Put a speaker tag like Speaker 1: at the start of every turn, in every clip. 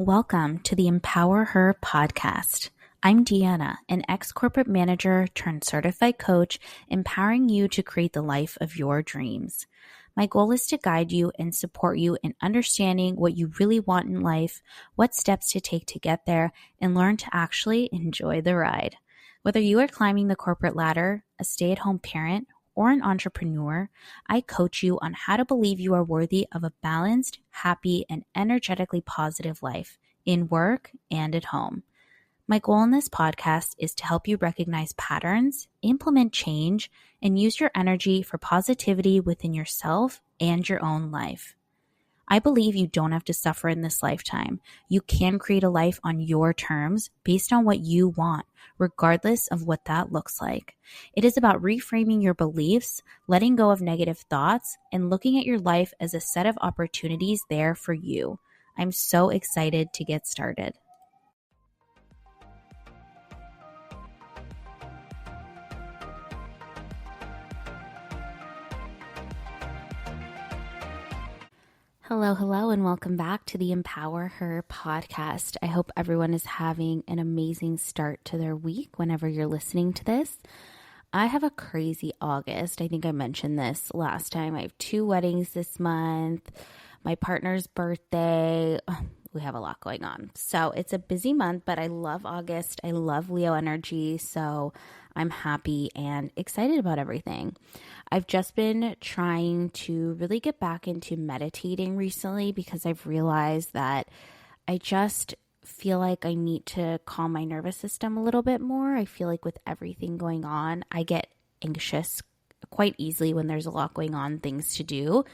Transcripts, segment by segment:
Speaker 1: Welcome to the Empower Her podcast. I'm Deanna, an ex-corporate manager turned certified coach, empowering you to create the life of your dreams. My goal is to guide you and support you in understanding what you really want in life, what steps to take to get there, and learn to actually enjoy the ride. Whether you are climbing the corporate ladder, a stay-at-home parent, or an entrepreneur, I coach you on how to believe you are worthy of a balanced, happy, and energetically positive life in work and at home. My goal in this podcast is to help you recognize patterns, implement change, and use your energy for positivity within yourself and your own life. I believe you don't have to suffer in this lifetime. You can create a life on your terms based on what you want, regardless of what that looks like. It is about reframing your beliefs, letting go of negative thoughts, and looking at your life as a set of opportunities there for you. I'm so excited to get started. Hello, and welcome back to the Empower Her podcast. I hope everyone is having an amazing start to their week whenever you're listening to this. I have a crazy August. I think I mentioned this last time. I have 2 weddings this month, my partner's birthday. We have a lot going on. So it's a busy month, but I love August. I love Leo energy. So I'm happy and excited about everything. I've just been trying to really get back into meditating recently because I've realized that I just feel like I need to calm my nervous system a little bit more. I feel like with everything going on, I get anxious quite easily when there's a lot going on, things to do.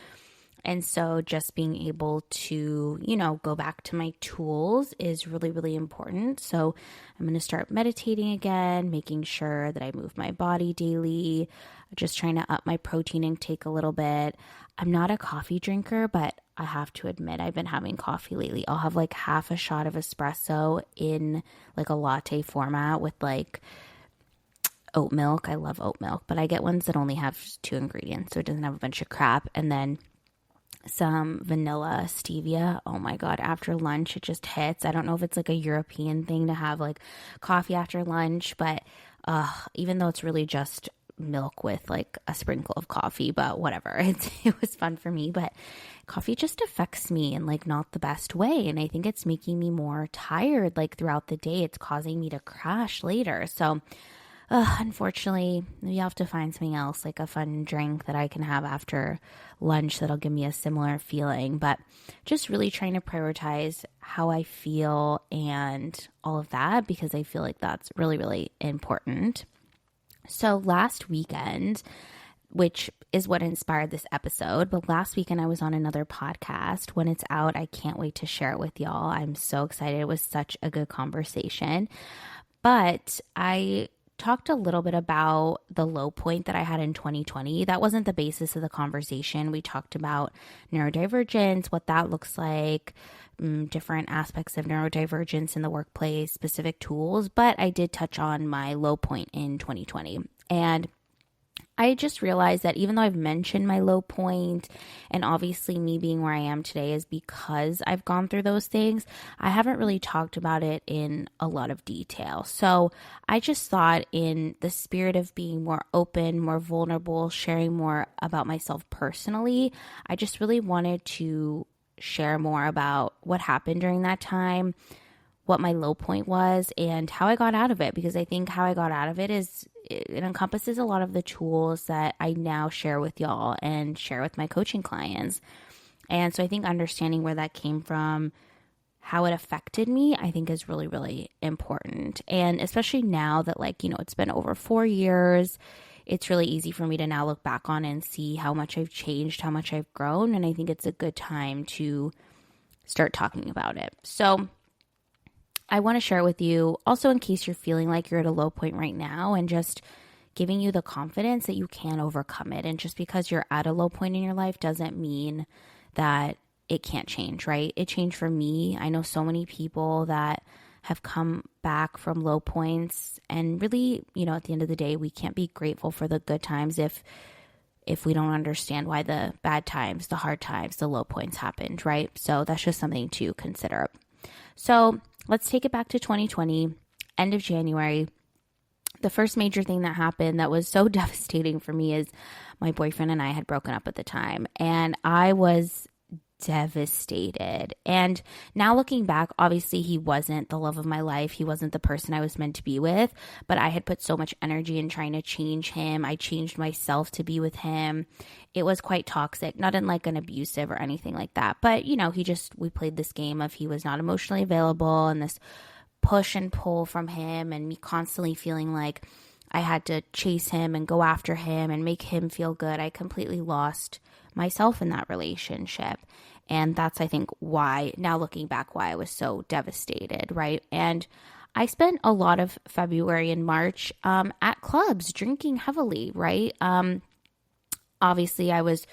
Speaker 1: And so just being able to, go back to my tools is really, really important. So I'm going to start meditating again, making sure that I move my body daily, just trying to up my protein intake a little bit. I'm not a coffee drinker, but I have to admit I've been having coffee lately. I'll have like half a shot of espresso in like a latte format with like oat milk. I love oat milk, but I get ones that only have 2 ingredients, so it doesn't have a bunch of crap. And then some vanilla stevia. Oh my God, after lunch, it just hits. I don't know if it's like a European thing to have like coffee after lunch, but even though it's really just milk with like a sprinkle of coffee, but whatever. It was fun for me, but coffee just affects me in like not the best way. And I think it's making me more tired like throughout the day. It's causing me to crash later. So unfortunately, maybe I'll have to find something else, like a fun drink that I can have after lunch that'll give me a similar feeling. But just really trying to prioritize how I feel and all of that, because I feel like that's really, really important. So last weekend, which is what inspired this episode, but last weekend I was on another podcast. When it's out, I can't wait to share it with y'all. I'm so excited. It was such a good conversation. But I talked a little bit about the low point that I had in 2020. That wasn't the basis of the conversation. We talked about neurodivergence, what that looks like, different aspects of neurodivergence in the workplace, specific tools, but I did touch on my low point in 2020. And I just realized that even though I've mentioned my low point, and obviously me being where I am today is because I've gone through those things, I haven't really talked about it in a lot of detail. So I just thought, in the spirit of being more open, more vulnerable, sharing more about myself personally, I just really wanted to share more about what happened during that time, what my low point was, and how I got out of it, because I think how I got out of it encompasses a lot of the tools that I now share with y'all and share with my coaching clients. And so I think understanding where that came from, how it affected me, I think is really, really important. And especially now that it's been over 4 years, it's really easy for me to now look back on and see how much I've changed, how much I've grown. And I think it's a good time to start talking about it. So I want to share it with you also in case you're feeling like you're at a low point right now, and just giving you the confidence that you can overcome it. And just because you're at a low point in your life doesn't mean that it can't change, right? It changed for me. I know so many people that have come back from low points, and really, at the end of the day, we can't be grateful for the good times if we don't understand why the bad times, the hard times, the low points happened, right? So that's just something to consider. So let's take it back to 2020, end of January. The first major thing that happened that was so devastating for me is my boyfriend and I had broken up at the time, and I was devastated. And now looking back, obviously he wasn't the love of my life. He wasn't the person I was meant to be with, but I had put so much energy in trying to change him. I changed myself to be with him. It was quite toxic, not in like an abusive or anything like that. But, we played this game of he was not emotionally available and this push and pull from him and me constantly feeling like I had to chase him and go after him and make him feel good. I completely lost myself in that relationship. And that's, I think, why, now looking back, why I was so devastated, right? And I spent a lot of February and March at clubs drinking heavily, right? Obviously, I was,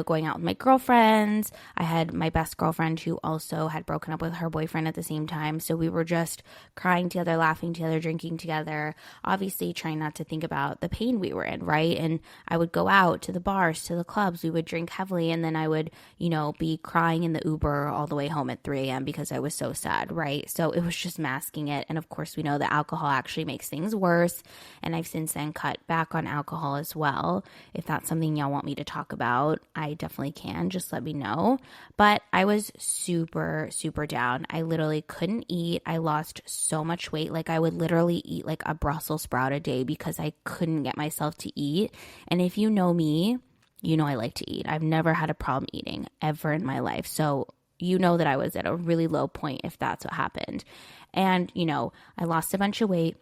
Speaker 1: going out with my girlfriends. I had my best girlfriend who also had broken up with her boyfriend at the same time. So we were just crying together, laughing together, drinking together, obviously trying not to think about the pain we were in, right? And I would go out to the bars, to the clubs. We would drink heavily. And then I would, be crying in the Uber all the way home at 3 a.m. because I was so sad, right? So it was just masking it. And of course, we know that alcohol actually makes things worse. And I've since then cut back on alcohol as well. If that's something y'all want me to talk about, I definitely can. Just let me know. But I was super, super down. I literally couldn't eat. I lost so much weight. Like I would literally eat like a Brussels sprout a day because I couldn't get myself to eat. And if you know me, I like to eat. I've never had a problem eating ever in my life. So that I was at a really low point if that's what happened. And, I lost a bunch of weight.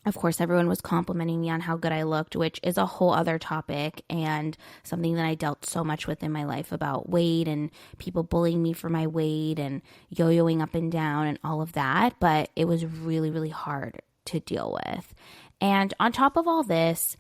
Speaker 1: Of course, everyone was complimenting me on how good I looked, which is a whole other topic and something that I dealt so much with in my life about weight and people bullying me for my weight and yo-yoing up and down and all of that. But it was really, really hard to deal with. And on top of all this,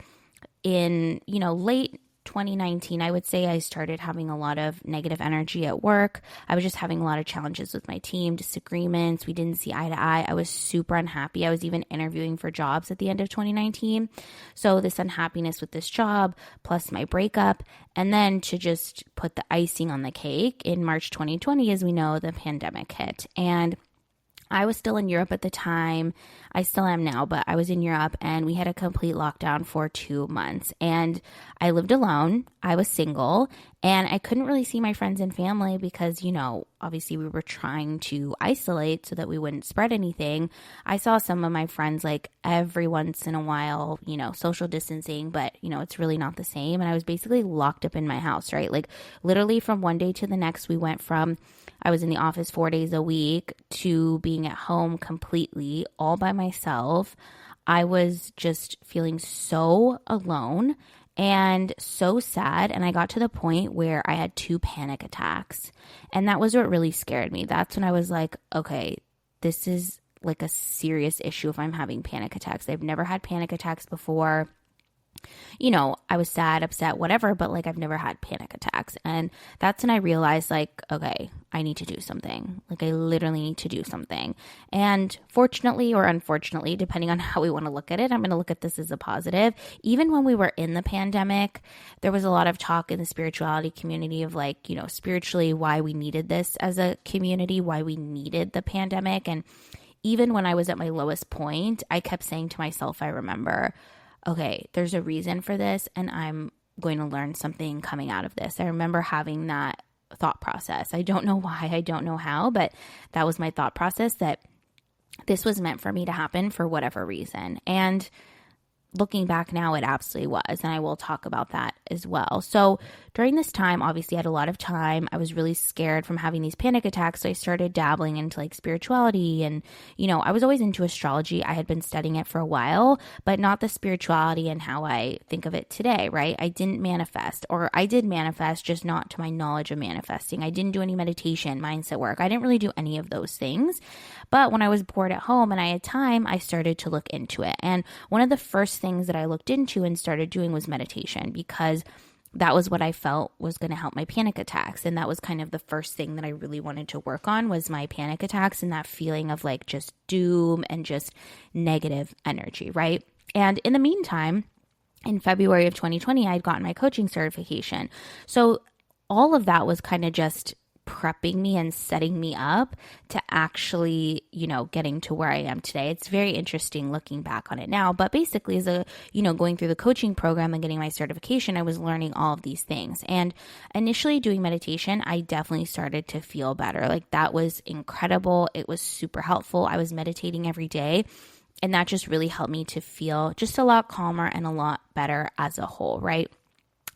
Speaker 1: in, late 2019, I would say I started having a lot of negative energy at work. I was just having a lot of challenges with my team, disagreements. We didn't see eye to eye. I was super unhappy. I was even interviewing for jobs at the end of 2019. So this unhappiness with this job, plus my breakup, and then to just put the icing on the cake, in March 2020, as we know, the pandemic hit. And I was still in Europe at the time. I still am now, but I was in Europe and we had a complete lockdown for 2 months. And I lived alone. I was single and I couldn't really see my friends and family because, obviously we were trying to isolate so that we wouldn't spread anything. I saw some of my friends like every once in a while, social distancing, but, it's really not the same. And I was basically locked up in my house, right? Like literally from one day to the next, we went from I was in the office 4 days a week to being at home completely all by myself. I was just feeling so alone and so sad. And I got to the point where I had 2 panic attacks. And that was what really scared me. That's when I was like, okay, this is like a serious issue if I'm having panic attacks. I've never had panic attacks before. I was sad, upset, whatever, but like I've never had panic attacks. And that's when I realized like, okay, I need to do something. Like I literally need to do something. And fortunately or unfortunately, depending on how we want to look at it, I'm going to look at this as a positive. Even when we were in the pandemic, there was a lot of talk in the spirituality community of like, spiritually why we needed this as a community, why we needed the pandemic. And even when I was at my lowest point, I kept saying to myself, I remember, okay, there's a reason for this and I'm going to learn something coming out of this. I remember having that thought process. I don't know why, I don't know how, but that was my thought process that this was meant for me to happen for whatever reason. And looking back now, it absolutely was. And I will talk about that as well. So during this time, obviously I had a lot of time. I was really scared from having these panic attacks. So I started dabbling into like spirituality and, I was always into astrology. I had been studying it for a while, but not the spirituality and how I think of it today, right? I didn't manifest, or I did manifest, just not to my knowledge of manifesting. I didn't do any meditation, mindset work. I didn't really do any of those things. But when I was bored at home and I had time, I started to look into it. And one of the first things that I looked into and started doing was meditation, because that was what I felt was going to help my panic attacks. And that was kind of the first thing that I really wanted to work on, was my panic attacks and that feeling of like just doom and just negative energy, right? And in the meantime, in February of 2020, I'd gotten my coaching certification. So all of that was kind of just prepping me and setting me up to actually, getting to where I am today. It's very interesting looking back on it now. But basically, as going through the coaching program and getting my certification, I was learning all of these things. And initially doing meditation, I definitely started to feel better. Like that was incredible. It was super helpful. I was meditating every day. And that just really helped me to feel just a lot calmer and a lot better as a whole, right?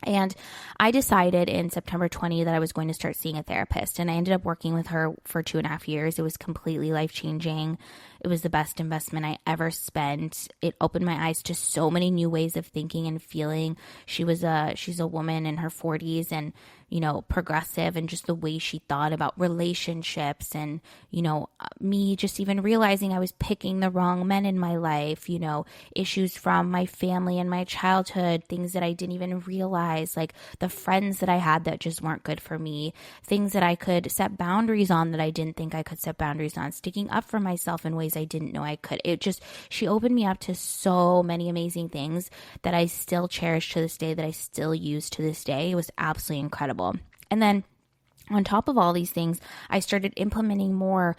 Speaker 1: And I decided in September 20 that I was going to start seeing a therapist. And I ended up working with her for 2.5 years. It was completely life-changing. It was the best investment I ever spent. It opened my eyes to so many new ways of thinking and feeling. She's a woman in her 40s and, progressive, and just the way she thought about relationships and, me just even realizing I was picking the wrong men in my life, issues from my family and my childhood, things that I didn't even realize, like the friends that I had that just weren't good for me, things that I could set boundaries on that I didn't think I could set boundaries on, sticking up for myself in ways I didn't know I could. She opened me up to so many amazing things that I still cherish to this day, that I still use to this day. It was absolutely incredible. And then on top of all these things, I started implementing more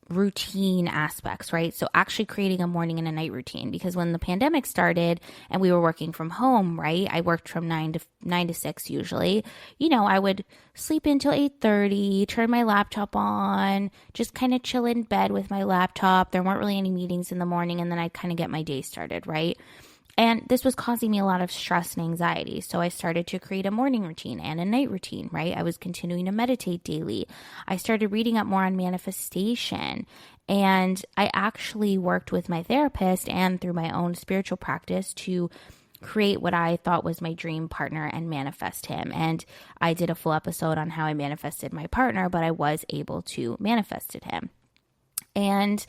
Speaker 1: routine aspects, right? So actually creating a morning and a night routine, because when the pandemic started and we were working from home, right? I worked from 9 to 6 usually. I would sleep until 8:30, turn my laptop on, just kind of chill in bed with my laptop. There weren't really any meetings in the morning, and then I'd kind of get my day started, right? And this was causing me a lot of stress and anxiety. So I started to create a morning routine and a night routine, right? I was continuing to meditate daily. I started reading up more on manifestation. And I actually worked with my therapist and through my own spiritual practice to create what I thought was my dream partner and manifest him. And I did a full episode on how I manifested my partner, but I was able to manifest him. And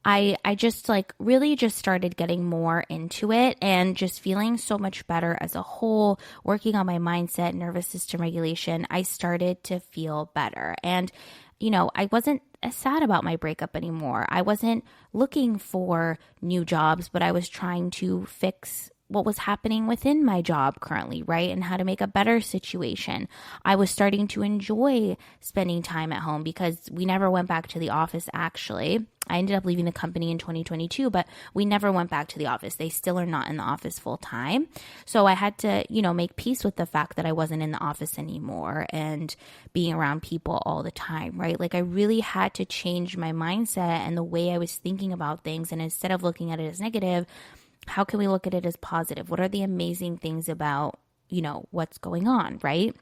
Speaker 1: I just really just started getting more into it and just feeling so much better as a whole, working on my mindset, nervous system regulation. I started to feel better. And, I wasn't as sad about my breakup anymore. I wasn't looking for new jobs, but I was trying to fix what was happening within my job currently, right? And how to make a better situation. I was starting to enjoy spending time at home because we never went back to the office, actually. I ended up leaving the company in 2022, but we never went back to the office. They still are not in the office full time. So I had to, make peace with the fact that I wasn't in the office anymore and being around people all the time, right? Like I really had to change my mindset and the way I was thinking about things. And instead of looking at it as negative, how can we look at it as positive? What are the amazing things about, what's going on, right?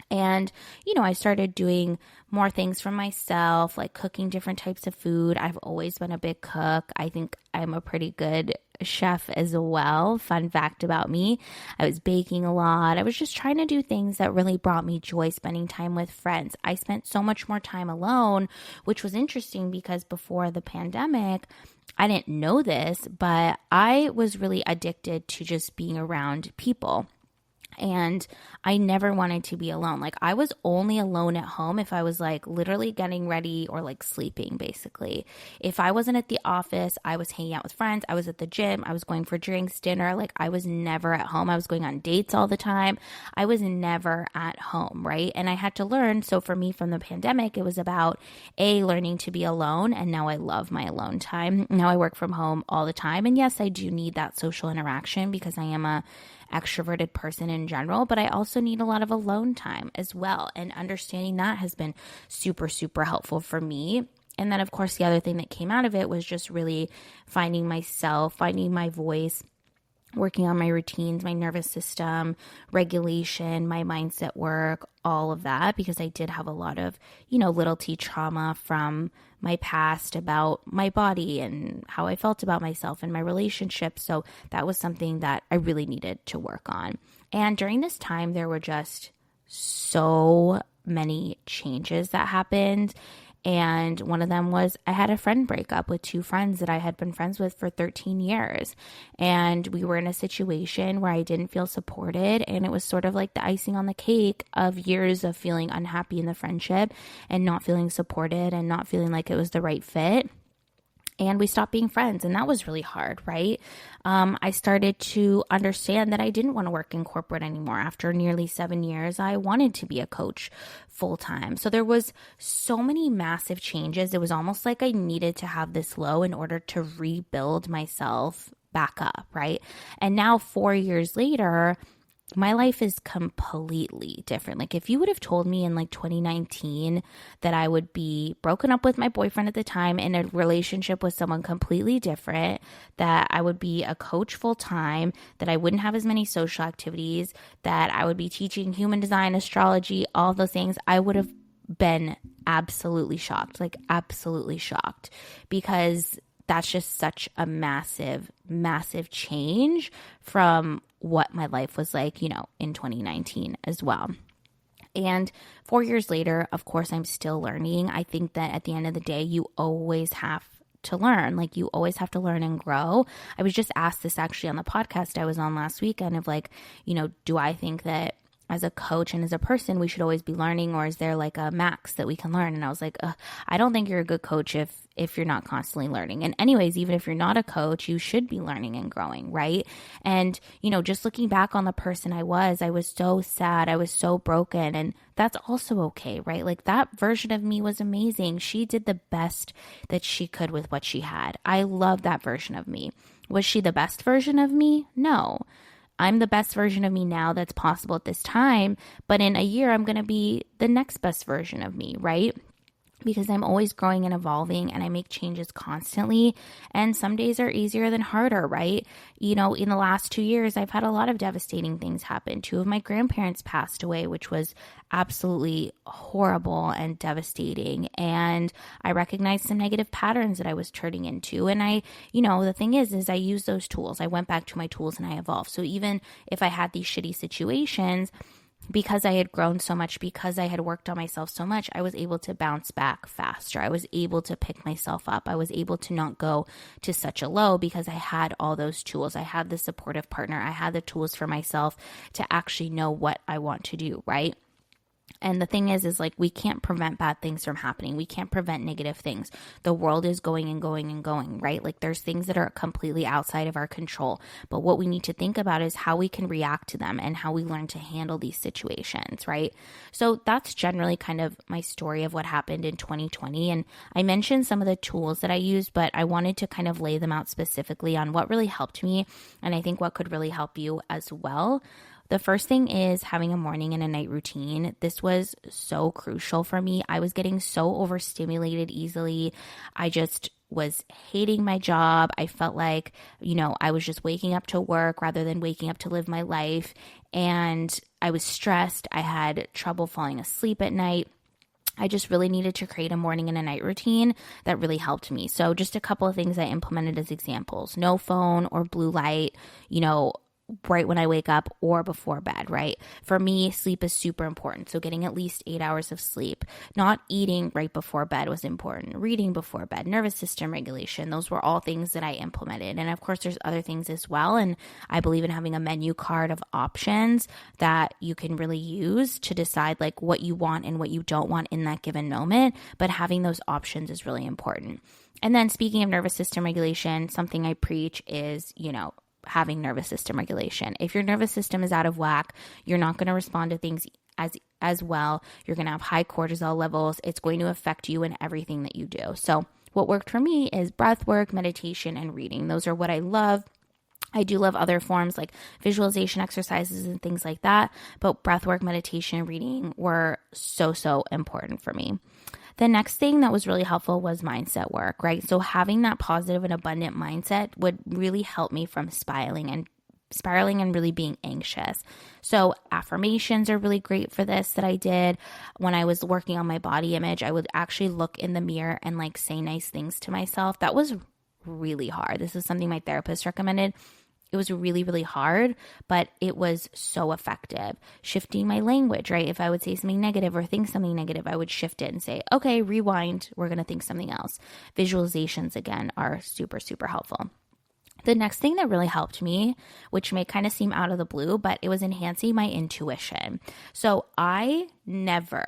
Speaker 1: And, I started doing more things for myself, like cooking different types of food. I've always been a big cook. I think I'm a pretty good chef as well. Fun fact about me, I was baking a lot. I was just trying to do things that really brought me joy, spending time with friends. I spent so much more time alone, which was interesting because before the pandemic, I didn't know this, but I was really addicted to just being around people. And I never wanted to be alone. Like I was only alone at home if I was like literally getting ready or like sleeping, basically. If I wasn't at the office, I was hanging out with friends. I was at the gym. I was going for drinks, dinner. Like I was never at home. I was going on dates all the time. I was never at home, right? And I had to learn. So for me from the pandemic, it was about learning to be alone. And now I love my alone time. Now I work from home all the time. And yes, I do need that social interaction because I am a extroverted person in general, but I also need a lot of alone time as well. And understanding that has been super, super helpful for me. And then, of course, the other thing that came out of it was just really finding myself, finding my voice, working on my routines, my nervous system, regulation, my mindset work, all of that, because I did have a lot of, little T trauma from my past about my body and how I felt about myself and my relationships. So that was something that I really needed to work on. And during this time, there were just so many changes that happened. And one of them was I had a friend break up with 2 friends that I had been friends with for 13 years. And we were in a situation where I didn't feel supported. And it was sort of like the icing on the cake of years of feeling unhappy in the friendship and not feeling supported and not feeling like it was the right fit. And we stopped being friends, and that was really hard, right? I started to understand that I didn't want to work in corporate anymore. After nearly 7 years, I wanted to be a coach full time. So there was so many massive changes. It was almost like I needed to have this low in order to rebuild myself back up, right? And now 4 years later, my life is completely different. Like if you would have told me in like 2019 that I would be broken up with my boyfriend at the time in a relationship with someone completely different, that I would be a coach full time, that I wouldn't have as many social activities, that I would be teaching human design, astrology, all those things, I would have been absolutely shocked, like absolutely shocked, because that's just such a massive, massive change from what my life was like, in 2019 as well. And 4 years later, of course, I'm still learning. I think that at the end of the day, you always have to learn. Like you always have to learn and grow. I was just asked this actually on the podcast I was on last weekend of like, do I think that as a coach and as a person, we should always be learning, or is there like a max that we can learn? And I was like, I don't think you're a good coach if you're not constantly learning. And anyways, even if you're not a coach, you should be learning and growing, right? And, just looking back on the person I was so sad. I was so broken. And that's also okay, right? Like that version of me was amazing. She did the best that she could with what she had. I love that version of me. Was she the best version of me? No. I'm the best version of me now that's possible at this time, but in a year, I'm going to be the next best version of me, right? Because I'm always growing and evolving and I make changes constantly. And some days are easier than harder, right? In the last 2 years, I've had a lot of devastating things happen. 2 of my grandparents passed away, which was absolutely horrible and devastating. And I recognized some negative patterns that I was turning into. And the thing is I use those tools. I went back to my tools and I evolved. So even if I had these shitty situations, because I had grown so much, because I had worked on myself so much, I was able to bounce back faster. I was able to pick myself up. I was able to not go to such a low because I had all those tools. I had the supportive partner. I had the tools for myself to actually know what I want to do, right? And the thing is like, we can't prevent bad things from happening. We can't prevent negative things. The world is going and going and going, right? Like there's things that are completely outside of our control. But what we need to think about is how we can react to them and how we learn to handle these situations, right? So that's generally kind of my story of what happened in 2020. And I mentioned some of the tools that I used, but I wanted to kind of lay them out specifically on what really helped me. And I think what could really help you as well. The first thing is having a morning and a night routine. This was so crucial for me. I was getting so overstimulated easily. I just was hating my job. I felt like, I was just waking up to work rather than waking up to live my life. And I was stressed. I had trouble falling asleep at night. I just really needed to create a morning and a night routine that really helped me. So just a couple of things I implemented as examples: no phone or blue light, right when I wake up or before bed, right? For me, sleep is super important. So getting at least 8 hours of sleep. Not eating right before bed was important. Reading before bed, nervous system regulation. Those were all things that I implemented. And of course, there's other things as well. And I believe in having a menu card of options that you can really use to decide like what you want and what you don't want in that given moment. But having those options is really important. And then speaking of nervous system regulation, something I preach is, having nervous system regulation. If your nervous system is out of whack, you're not going to respond to things as well. You're going to have high cortisol levels. It's going to affect you in everything that you do. So what worked for me is breath work, meditation, and reading. Those are what I love. I do love other forms like visualization exercises and things like that, but breath work, meditation, and reading were so important for me. The next thing that was really helpful was mindset work, right? So having that positive and abundant mindset would really help me from spiraling and really being anxious. So affirmations are really great for this that I did. When I was working on my body image, I would actually look in the mirror and like say nice things to myself. That was really hard. This is something my therapist recommended. It was really, really hard, but it was so effective. Shifting my language, right? If I would say something negative or think something negative, I would shift it and say, okay, rewind. We're going to think something else. Visualizations, again, are super, super helpful. The next thing that really helped me, which may kind of seem out of the blue, but it was enhancing my intuition. So I never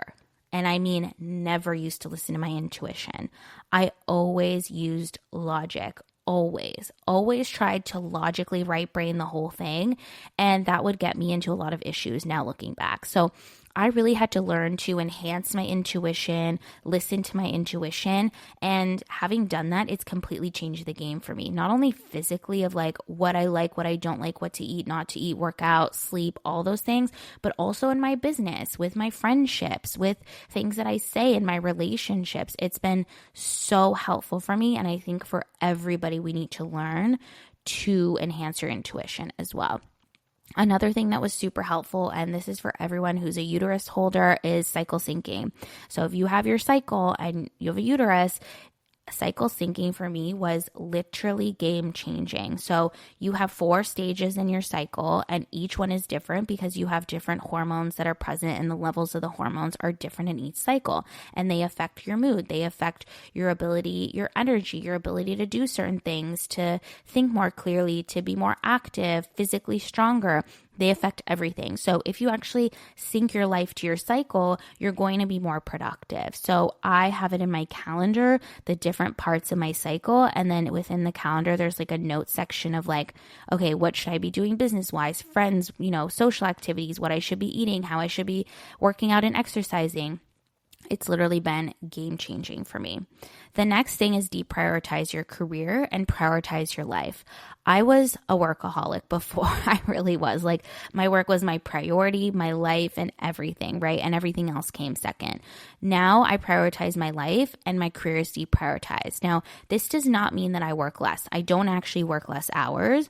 Speaker 1: And I mean, never used to listen to my intuition. I always used logic. Always tried to logically right brain the whole thing. And that would get me into a lot of issues now looking back. So I really had to learn to enhance my intuition, listen to my intuition. And having done that, it's completely changed the game for me. Not only physically of like what I like, what I don't like, what to eat, not to eat, work out, sleep, all those things, but also in my business, with my friendships, with things that I say in my relationships. It's been so helpful for me. And I think for everybody, we need to learn to enhance your intuition as well. Another thing that was super helpful, and this is for everyone who's a uterus holder, is cycle syncing. So if you have your cycle and you have a uterus, cycle syncing for me was literally game changing. So you have 4 stages in your cycle, and each one is different because you have different hormones that are present, and the levels of the hormones are different in each cycle, and they affect your mood. They affect your ability, your energy, your ability to do certain things, to think more clearly, to be more active, physically stronger. They affect everything. So if you actually sync your life to your cycle, you're going to be more productive. So I have it in my calendar, the different parts of my cycle. And then within the calendar, there's like a note section of like, okay, what should I be doing business-wise, friends, social activities, what I should be eating, how I should be working out and exercising. It's literally been game-changing for me. The next thing is deprioritize your career and prioritize your life. I was a workaholic before. I really was. Like, my work was my priority, my life, and everything, right? And everything else came second. Now I prioritize my life and my career is deprioritized. Now, this does not mean that I work less. I don't actually work less hours.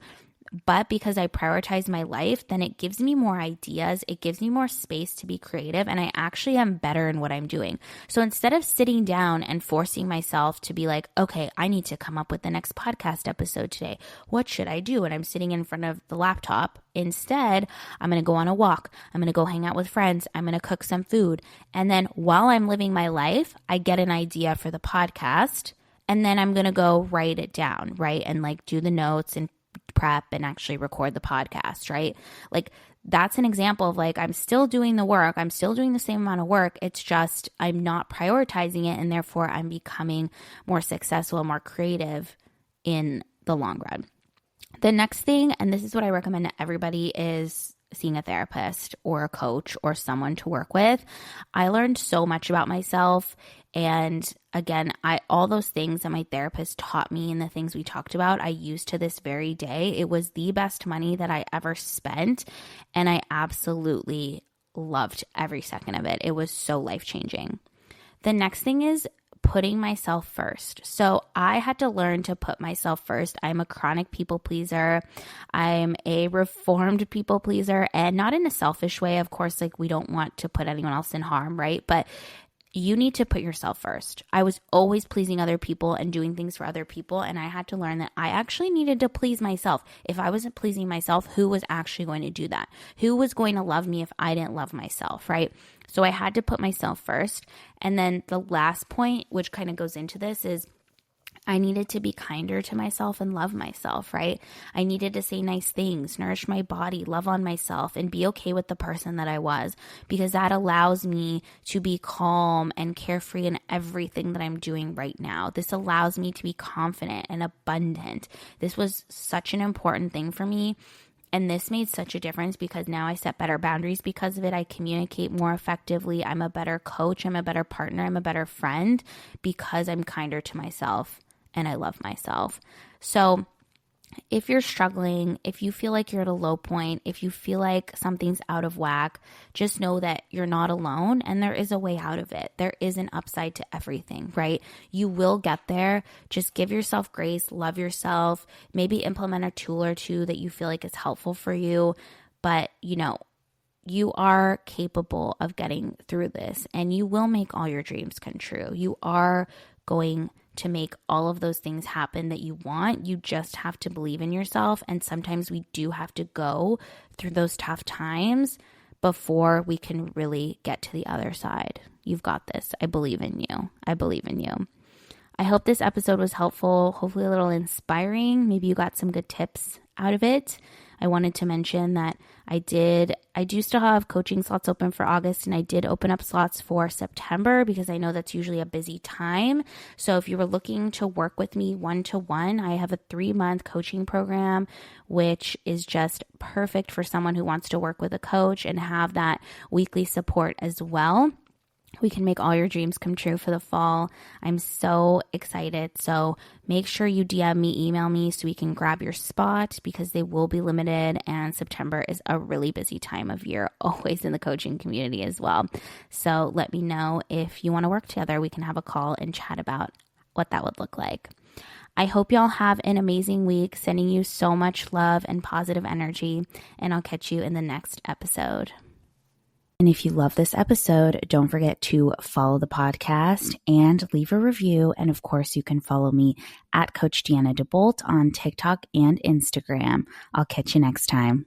Speaker 1: But because I prioritize my life, then it gives me more ideas. It gives me more space to be creative, and I actually am better in what I'm doing. So instead of sitting down and forcing myself to be like, okay, I need to come up with the next podcast episode today. What should I do? And I'm sitting in front of the laptop. Instead, I'm going to go on a walk. I'm going to go hang out with friends. I'm going to cook some food. And then while I'm living my life, I get an idea for the podcast, and then I'm going to go write it down, right? And like do the notes and prep and actually record the podcast, right? Like, that's an example of like, I'm still doing the work. I'm still doing the same amount of work. It's just I'm not prioritizing it, and therefore I'm becoming more successful and more creative in the long run. The next thing, and this is what I recommend to everybody, is seeing a therapist or a coach or someone to work with. I learned so much about myself. And again, all those things that my therapist taught me and the things we talked about, I use to this very day. It was the best money that I ever spent. And I absolutely loved every second of it. It was so life-changing. The next thing is putting myself first. So I had to learn to put myself first. I'm a chronic people pleaser. I'm a reformed people pleaser, and not in a selfish way. Of course, like, we don't want to put anyone else in harm, right? But you need to put yourself first. I was always pleasing other people and doing things for other people, and I had to learn that I actually needed to please myself. If I wasn't pleasing myself, who was actually going to do that? Who was going to love me if I didn't love myself, right? So I had to put myself first. And then the last point, which kind of goes into this, is I needed to be kinder to myself and love myself, right? I needed to say nice things, nourish my body, love on myself, and be okay with the person that I was, because that allows me to be calm and carefree in everything that I'm doing right now. This allows me to be confident and abundant. This was such an important thing for me. And this made such a difference because now I set better boundaries because of it. I communicate more effectively. I'm a better coach. I'm a better partner. I'm a better friend because I'm kinder to myself and I love myself. So if you're struggling, if you feel like you're at a low point, if you feel like something's out of whack, just know that you're not alone and there is a way out of it. There is an upside to everything, right? You will get there. Just give yourself grace, love yourself, maybe implement a tool or two that you feel like is helpful for you. But, you are capable of getting through this, and you will make all your dreams come true. You are going to make all of those things happen that you want. You just have to believe in yourself. And sometimes we do have to go through those tough times before we can really get to the other side. You've got this. I believe in you. I believe in you. I hope this episode was helpful, hopefully a little inspiring. Maybe you got some good tips out of it. I wanted to mention that I do still have coaching slots open for August, and I did open up slots for September because I know that's usually a busy time. So if you were looking to work with me one-to-one, I have a 3-month coaching program, which is just perfect for someone who wants to work with a coach and have that weekly support as well. We can make all your dreams come true for the fall. I'm so excited. So make sure you DM me, email me so we can grab your spot because they will be limited. And September is a really busy time of year, always in the coaching community as well. So let me know if you want to work together. We can have a call and chat about what that would look like. I hope y'all have an amazing week. Sending you so much love and positive energy. And I'll catch you in the next episode. And if you love this episode, don't forget to follow the podcast and leave a review. And of course, you can follow me at Coach Deanna DeBolt on TikTok and Instagram. I'll catch you next time.